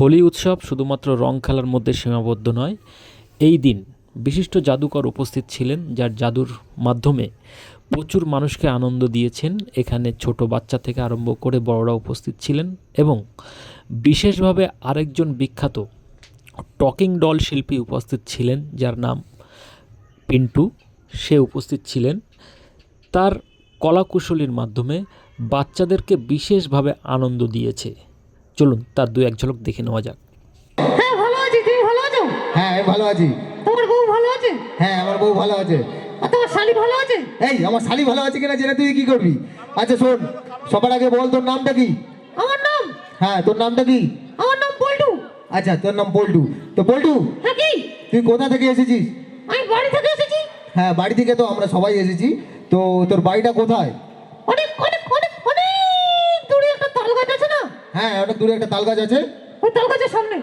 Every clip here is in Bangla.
হোলি উৎসব শুধুমাত্র রং খেলার মধ্যে সীমাবদ্ধ নয়। এই দিন বিশিষ্ট জাদুকর উপস্থিত ছিলেন, যার জাদুর মাধ্যমে প্রচুর মানুষকে আনন্দ দিয়েছেন। এখানে ছোট বাচ্চা থেকে আরম্ভ করে বড়রা উপস্থিত ছিলেন এবং বিশেষভাবে আরেকজন বিখ্যাত টকিং ডল শিল্পী উপস্থিত ছিলেন, যার নাম পিন্টু। সে উপস্থিত ছিলেন। তার কলাকুশলীর মাধ্যমে বাচ্চাদেরকে বিশেষভাবে আনন্দ দিয়েছে। চলুন তার দু এক ঝলক দেখে নেওয়া যাক। হ্যাঁ, ভালো আছি। তুমি ভালো আছো? হ্যাঁ, আমি ভালো আছি। তোমার বউ ভালো আছে? হ্যাঁ, আমার বউ ভালো আছে। আর তোমার শালি ভালো আছে? এই, আমার শালি ভালো আছে কিনা জেনে তুই কি করবি? আচ্ছা শোন, সবার আগে বল তোর নামটা কি? আমার নাম? হ্যাঁ, তোর নামটা কি? আমার নাম পল্টু। আচ্ছা, তোর নাম পল্টু। তো পল্টু, হ্যাঁ, কি? তুই কোথা থেকে এসেছিস? আমি বাড়ি থেকে এসেছি। হ্যাঁ, বাড়ি থেকে তো আমরা সবাই এসেছি। তো তোর বাড়িটা কোথায়? অনেক অনেক অনেক অনেক দূরে একটা তাল গাছ আছে না? হ্যাঁ, অনেক দূরে একটা তাল গাছ আছে। ওই তাল গাছের সামনে।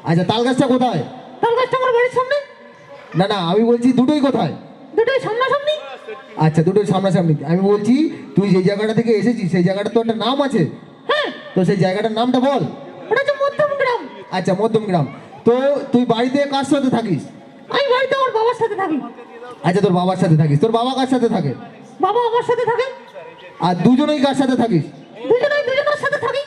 আচ্ছা, তাল গাছটা কোথায়? তাল গাছটা আমার বাড়ির সামনে। না না, আমি বলছি দুটোই কোথায়? দুটোই সামনাসামনি। আচ্ছা, দুটোই সামনাসামনি। আমি বলছি তুই যে জায়গাটা থেকে এসেছিস সেই জায়গাটা তো একটা নাম আছে। হ্যাঁ, তো সেই জায়গাটার নামটা বল। ওটা হচ্ছে মধ্যম গ্রাম। আচ্ছা, মধ্যমগ্রাম। তো তুই বাড়িতে কার সাথে থাকিস? আমি বাড়িতে আমার বাবার সাথে থাকি। আচ্ছা, তোর বাবার সাথে থাকিস। তোর বাবা কার সাথে থাকে? বাবা আমার সাথে থাকে। আর দুজনেই কার সাথে থাকিস? দুজনের সাথে থাকি।